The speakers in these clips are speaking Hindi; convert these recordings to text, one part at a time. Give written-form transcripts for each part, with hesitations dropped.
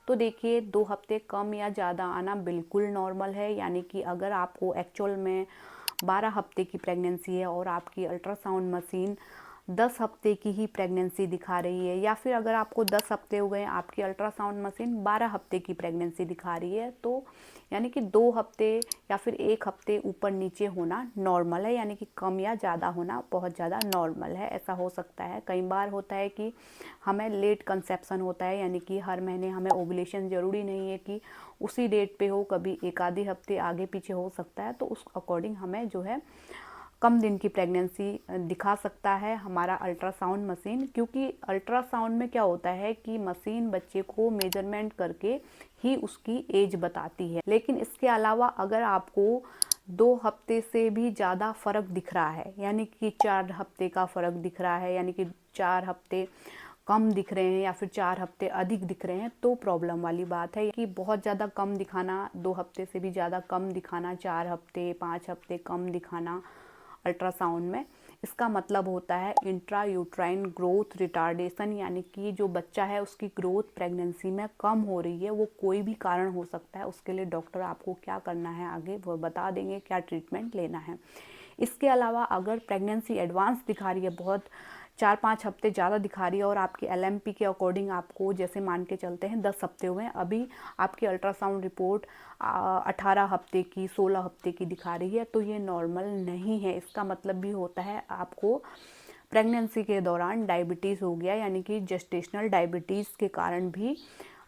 तो देखिए 2 हफ्ते कम या ज़्यादा आना बिल्कुल नॉर्मल है। यानी कि अगर आपको एक्चुअल में 12 हफ्ते की प्रेगनेंसी है और आपकी अल्ट्रासाउंड मशीन 10 हफ्ते की ही प्रेगनेंसी दिखा रही है, या फिर अगर आपको 10 हफ्ते हो गए आपकी अल्ट्रासाउंड मशीन 12 हफ्ते की प्रेगनेंसी दिखा रही है, तो यानी कि 2 हफ्ते या फिर 1 हफ्ते ऊपर नीचे होना नॉर्मल है। यानी कि कम या ज़्यादा होना बहुत ज़्यादा नॉर्मल है। ऐसा हो सकता है, कई बार होता है कि हमें लेट कंसेप्शन होता है, यानी कि हर महीने हमें ओवुलेशन ज़रूरी नहीं है कि उसी डेट पे हो, कभी एक आधे हफ्ते आगे पीछे हो सकता है। तो उस अकॉर्डिंग हमें जो है कम दिन की प्रेगनेंसी दिखा सकता है हमारा अल्ट्रासाउंड मशीन। क्योंकि अल्ट्रासाउंड में क्या होता है कि मशीन बच्चे को मेजरमेंट करके ही उसकी एज बताती है। लेकिन इसके अलावा अगर आपको 2 हफ्ते से भी ज़्यादा फ़र्क दिख रहा है, यानी कि 4 हफ्ते का फ़र्क दिख रहा है, यानी कि 4 हफ्ते कम दिख रहे हैं या फिर 4 हफ्ते अधिक दिख रहे हैं, तो प्रॉब्लम वाली बात है। कि बहुत ज़्यादा कम दिखाना, 2 हफ्ते से भी ज़्यादा कम दिखाना, 4 हफ्ते 5 हफ्ते कम दिखाना अल्ट्रासाउंड में, इसका मतलब होता है इंट्रा यूट्राइन ग्रोथ रिटार्डेशन। यानी कि जो बच्चा है उसकी ग्रोथ प्रेगनेंसी में कम हो रही है। वो कोई भी कारण हो सकता है, उसके लिए डॉक्टर आपको क्या करना है आगे वो बता देंगे, क्या ट्रीटमेंट लेना है। इसके अलावा अगर प्रेगनेंसी एडवांस दिखा रही है, बहुत 4-5 हफ्ते ज़्यादा दिखा रही है और आपकी एलएमपी के अकॉर्डिंग आपको जैसे मान के चलते हैं 10 हफ्ते हुए हैं, अभी आपकी अल्ट्रासाउंड रिपोर्ट 18 हफ्ते की 16 हफ्ते की दिखा रही है, तो ये नॉर्मल नहीं है। इसका मतलब भी होता है आपको प्रेगनेंसी के दौरान डायबिटीज़ हो गया, यानी कि जेस्टेशनल डायबिटीज़ के कारण भी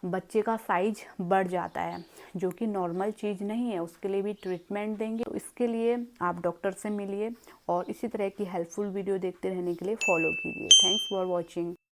बच्चे का साइज बढ़ जाता है, जो कि नॉर्मल चीज़ नहीं है। उसके लिए भी ट्रीटमेंट देंगे। तो इसके लिए आप डॉक्टर से मिलिए और इसी तरह की हेल्पफुल वीडियो देखते रहने के लिए फॉलो कीजिए। Thanks for watching.